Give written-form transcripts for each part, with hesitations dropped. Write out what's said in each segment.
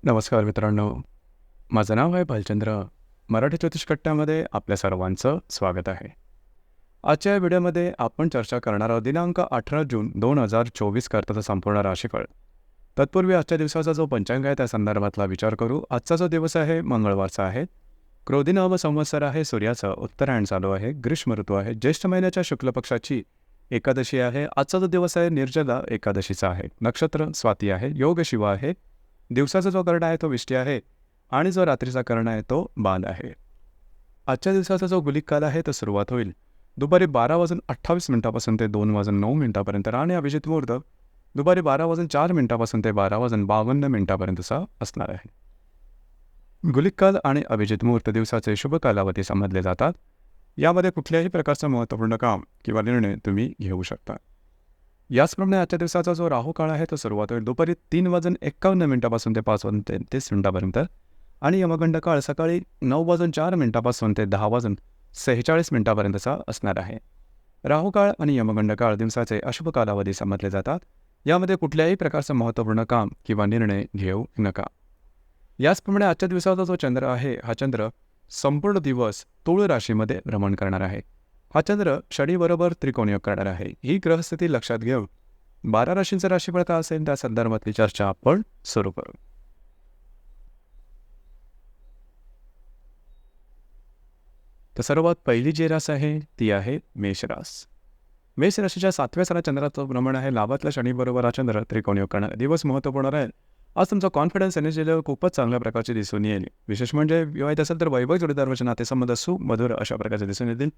नमस्कार मित्रांनो. माझं नाव आहे भालचंद्र. मराठी ज्योतिष कट्ट्यामध्ये आपल्या सर्वांचं स्वागत आहे. आजच्या या व्हिडिओमध्ये आपण चर्चा करणार आहोत दिनांक 18 जून 2024 करताचा संपूर्ण राशीफळ. तत्पूर्वी आजच्या दिवसाचा जो पंचांग आहे त्या संदर्भातला विचार करू. आजचा जो दिवस आहे मंगळवारचा आहे. क्रोधी नव संवत्सर आहे. सूर्याचं उत्तरायण चालू आहे. ग्रीष्म ऋतू आहे. ज्येष्ठ महिन्याच्या शुक्ल पक्षाची एकादशी आहे. आजचा जो दिवस आहे निर्जला एकादशीचा आहे. नक्षत्र स्वाती आहे. योग शिव आहे. दिवसाचा जो कर्ण आहे तो विष्टी आहे आणि जो रात्रीचा कर्ण आहे तो बाल आहे. आजच्या दिवसाचा जो गुलिक काल आहे तो सुरुवात होईल दुपारी 12:28 ते 2:09 आणि अभिजित मुहूर्त दुपारी 12:04 ते 12:52 असणार आहे. गुलिक काल आणि अभिजित मुहूर्त दिवसाचे शुभ कालावधी समजले जातात. यामध्ये कुठल्याही प्रकारचं महत्त्वपूर्ण काम किंवा निर्णय तुम्ही घेऊ शकता. याचप्रमाणे आजच्या दिवसाचा जो राहू काळ आहे तो सुरुवात होईल दुपारी 3:51 ते 5:33 आणि यमगंड काळ सकाळी 9:04 ते 10:46 असणार आहे. राहू काळ आणि यमगंड काळ दिवसाचे अशुभ कालावधी समजले जातात. यामध्ये कुठल्याही प्रकारचं महत्त्वपूर्ण काम किंवा निर्णय घेऊ नका. याचप्रमाणे आजच्या दिवसाचा जो चंद्र आहे हा चंद्र संपूर्ण दिवस तुळ राशीमध्ये भ्रमण करणार आहे. हा चंद्र शनीबरोबर त्रिकोण योग करणार आहे. ही ग्रहस्थिती लक्षात घेऊन 12 राशींचं राशीफळ का असेल त्या संदर्भातली चर्चा आपण सुरू करू. तर सर्वात पहिली जी रास आहे ती आहे मेषरास. मेष राशीच्या 7व्या सणात चंद्राचं भ्रमण आहे. लाभातल्या शनीबरोबर हा चंद्र त्रिकोण योग करणार. दिवस महत्त्वपूर्ण राहील. आज तुमचा कॉन्फिडन्स एनर्जी लेवल खूपच चांगल्या प्रकारचे दिसून येईल. विशेष म्हणजे विवाहित असेल तर वैवाहिक जोडीदाराचे नातेसंबंध सुमधुर अशा प्रकारचे दिसून येतील.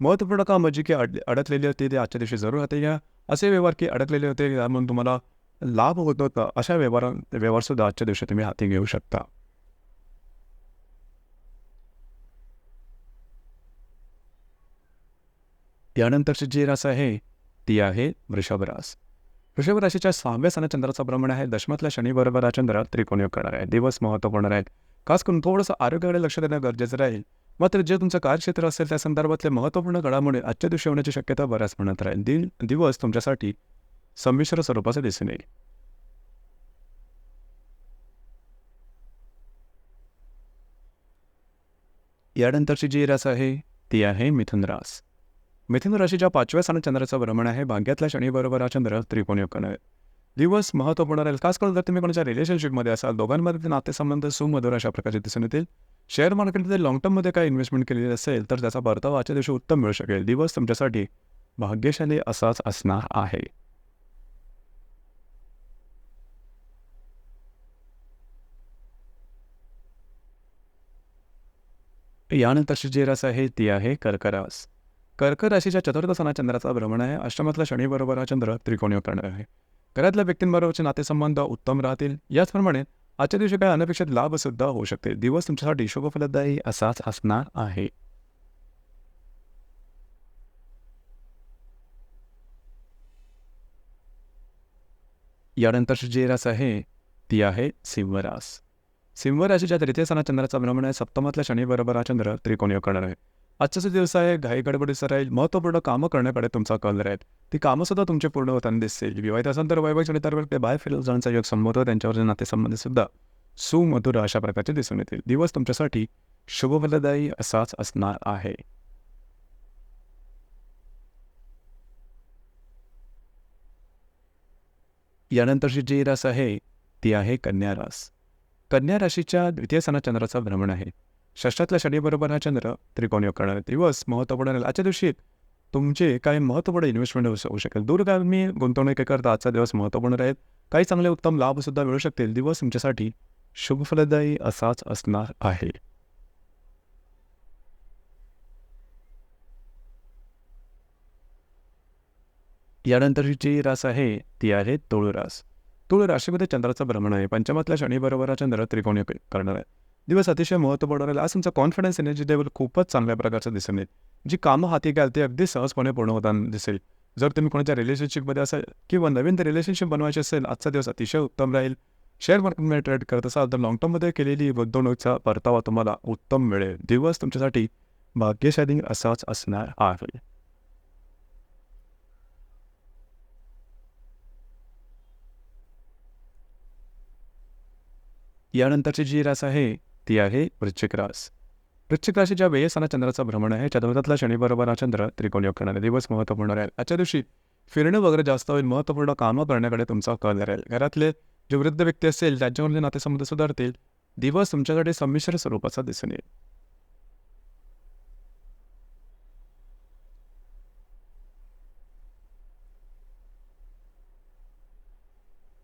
महत्त्वपूर्ण कामं जी की अडकलेली होती ते आजच्या दिवशी जरूर हाती घ्या. असे व्यवहार की अडकलेले होते त्यामुळे तुम्हाला लाभ होत होता अशा व्यवहारसुद्धा आजच्या दिवशी तुम्ही हाती घेऊ शकता. त्यानंतरची जी रास आहे ती आहे वृषभ रास. वृषभ राशीच्या 6व्या सणात चंद्राचा भ्रमण आहे. दशमातल्या शनीबरोबर हा चंद्र त्रिकोण योग करणार आहे. दिवस महत्त्वपूर्ण राहील. खास करून थोडंसं आरोग्याकडे लक्ष देणं गरजेचं राहील. मात्र जे तुमचं कार्यक्षेत्र असेल त्या संदर्भातले महत्त्वपूर्ण घडामोडी आजच्या दिवशी होण्याची शक्यता बऱ्याच प्रमाणात राहील. दिवस तुमच्यासाठी संमिश्र स्वरूपाचे दिसून येईल. यानंतरची जी रास आहे ती आहे मिथुन रास. मिथुन राशीच्या 5व्या स्थानात चंद्राचं भ्रमण आहे. भाग्यातल्या शनीबरोबर हा चंद्र त्रिकोण योग करणार आहे. दिवस महत्त्वपूर्ण राहील. खास करून जर तुम्ही कोणाच्या रिलेशनशिपमध्ये असाल दोघांमध्ये नातेसंबंध सुमधुर अशा प्रकारचे दिसून येतील. शेअर मार्केटमध्ये लॉंग टर्ममध्ये काही इन्व्हेस्टमेंट केलेली असेल तर त्याचा परतावा आजच्या दिवशी उत्तम मिळू शकेल. दिवस तुमच्यासाठी भाग्यशाली असाच असणार आहे. यानंतरची जी रास आहे ती आहे कर्क रास. कर्क राशीच्या 4थ्या स्थानात चंद्राचा भ्रमण आहे. अष्टमातल्या शनीबरोबर हा चंद्र त्रिकोण योग करणार आहे. घरातल्या व्यक्तींबरोबरचे नातेसंबंध उत्तम राहतील. याचप्रमाणे आजच्या दिवशी काही अनपेक्षित लाभसुद्धा होऊ शकते. दिवस तुमच्यासाठी शुभफलदायी असाच असणार आहे. यानंतरची जी रास आहे ती आहे सिंह रास. सिंह राशीच्या 3थ्या स्थानात चंद्राचा भ्रमण आहे. सप्तमातल्या शनीबरोबर हा चंद्र त्रिकोण योग करणार आहे. आजचा जो दिवस आहे घाई गडबडीचा राहील. महत्त्वपूर्ण कामं करण्याकडे तुमचा कल राहील. ती कामंसुद्धा तुमचे पूर्ण होताना दिसतील. विवाहित असाल तर वैवाहिक जोडीदाराकडे बाहेर फिरत जाण्याचा योग संभवतो. त्यांच्यावरचे नातेसंबंधसुद्धा सुमधुर अशा प्रकारचे दिसून येतील. दिवस तुमच्यासाठी शुभफलदायी असाच असणार आहे. यानंतरची जी रास आहे ती आहे कन्या रास. कन्या राशीच्या 2थ्या स्थानात चंद्राचा भ्रमण आहे. षष्ठातल्या शनीबरोबर हा चंद्र त्रिकोण योग करणार आहे. दिवस महत्त्वपूर्ण राहील. आजच्या दिवशी तुमचे काही महत्त्वपूर्ण इन्व्हेस्टमेंट होऊ शकेल. दूरगामी गुंतवणुकीकरता आजचा दिवस महत्त्वपूर्ण राहील. काही चांगले उत्तम लाभसुद्धा मिळू शकतील. दिवस तुमच्यासाठी शुभफलदायी असाच असणार आहे. यानंतरची जी रास आहे ती आहे तुळ रास. तुळ राशीमध्ये चंद्राचं भ्रमण आहे. पंचमातल्या शनीबरोबर हा चंद्र त्रिकोण योग करणार आहे. दिवस अतिशय महत्त्वपूर्ण राहील. आज तुमचा कॉन्फिडन्स एनर्जी लेवल खूपच चांगल्या प्रकारचं दिसून येईल. जी कामं हाती घ्याल ते अगदी सहजपणे पूर्ण होताना दिसेल. जर तुम्ही कोणाच्या रिलेशनशिपमध्ये असाल किंवा नवीन रिलेशनशिप बनवायची असेल आजचा दिवस अतिशय उत्तम राहील. शेअर मार्केटमध्ये ट्रेड करत असाल तर लाँग टर्ममध्ये केलेली गुंतवणुकीचा परतावा तुम्हाला उत्तम मिळेल. दिवस तुमच्यासाठी भाग्यशाली असाच असणार आहे. यानंतरची जी रास आहे ती आहे वृश्चिक रास. वृश्चिक राशीच्या व्ययस्थाना चंद्राचं भ्रमण आहे. चतुर्थातला शनिबरोबर हा चंद्र त्रिकोण योग करणारे दिवस महत्त्वपूर्ण राहील. आजच्या दिवशी फिरणं वगैरे जास्त होईल. महत्त्वपूर्ण कामं करण्याकडे तुमचा कल राहील. घरातले जे वृद्ध व्यक्ती असेल त्यांच्यावरचे नातेसंबंध सुधारतील. दिवस तुमच्याकडे संमिश्र स्वरूपाचा दिसून येईल.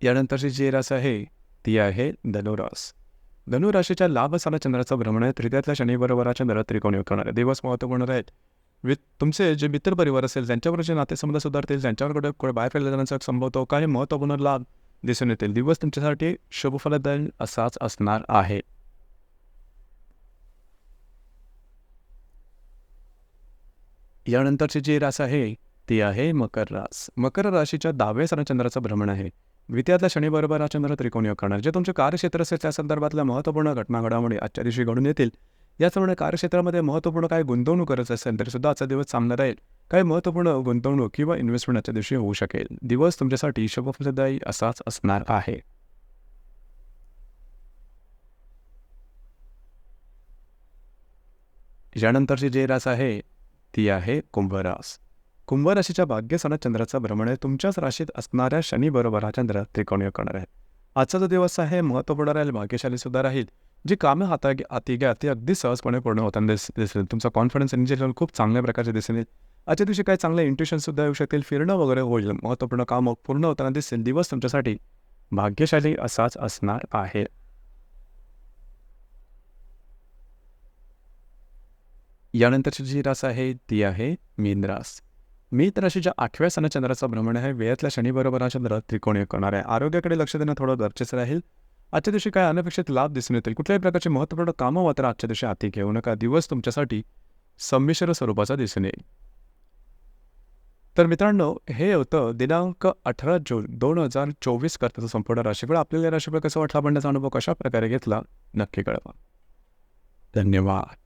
यानंतरची जी रास आहे ती आहे धनुरास. धनुराशीच्या लाभस्थानात चंद्राचं भ्रमण आहे. तृतीयातल्या शनिबरोबर हा चंद्र त्रिकोण योग करणारे दिवस महत्त्वपूर्ण राहील. तुमचे जे मित्र परिवार असेल त्यांच्याबरोबरचे नातेसंबंध सुधारतील. त्यांच्यावर कुठे बाहेर फिरला जाण्याचा संभवतो. काही महत्त्वपूर्ण लाभ दिसून येतील. दिवस तुमच्यासाठी शुभफलदायी असाच असणार आहे. यानंतरची जी रास आहे ती आहे मकर रास. मकर राशीच्या 10व्या स्थानात चंद्राचं भ्रमण आहे. द्वितीयातल्या शनिबरोबर हा चंद्र त्रिकोण योग करणार. जे तुमचे कार्यक्षेत्र असेल त्या संदर्भातल्या महत्त्वपूर्ण घटना घडामोडी आजच्या दिवशी घडून येतील. याचप्रमाणे कार्यक्षेत्रामध्ये महत्त्वपूर्ण काही गुंतवणूक करायचं असेल तरी सुद्धा आजचा दिवस चांगला राहील. काही महत्त्वपूर्ण गुंतवणूक किंवा इन्व्हेस्टमेंट आजच्या दिवशी होऊ शकेल. दिवस तुमच्यासाठी शुभफलदायी असाच असणार आहे. यानंतरची जी रास आहे ती आहे कुंभ रास. कुंभ राशीच्या भाग्यस्थानात चंद्राचं भ्रमण आहे. तुमच्याच राशीत असणाऱ्या शनिबरोबर हा चंद्र त्रिकोण योग करणार आहे. आजचा जो दिवस आहे महत्त्वपूर्ण राहील. भाग्यशाली सुद्धा राहील. जी कामं हाती घ्या ती अगदी सहजपणे पूर्ण होताना दिसेल. तुमचा कॉन्फिडन्स एनर्जी लेवल खूप चांगल्या प्रकारचे दिसेल. आजच्या दिवशी काही चांगले इंट्युशनसुद्धा येऊ शकतील. फिरणं वगैरे होईल. महत्त्वपूर्ण कामं पूर्ण होताना दिसेल. दिवस तुमच्यासाठी भाग्यशाली असाच असणार आहे. यानंतरची जी रास आहे ती आहे मीन रास. मीन राशीच्या 8व्या स्थानात चंद्राचं भ्रमण आहे. व्ययातल्या शनिबरोबर हा चंद्र त्रिकोण योग करणार आहे. आरोग्याकडे लक्ष देणं थोडं गरजेचं राहील. आजच्या दिवशी काय अनपेक्षित लाभ दिसून येतील. कुठल्याही प्रकारची महत्त्वपूर्ण कामं मात्र आजच्या दिवशी हाती घेऊ नका. दिवस तुमच्यासाठी संमिश्र स्वरूपाचा दिसून येईल. तर मित्रांनो, हे होतं दिनांक 18 जून 2024 करताचं संपूर्ण राशीफळ. आपल्याला राशीफळ कसं वाटलं, आपण त्याचा अनुभव कशा प्रकारे घेतला नक्की कळवा. धन्यवाद.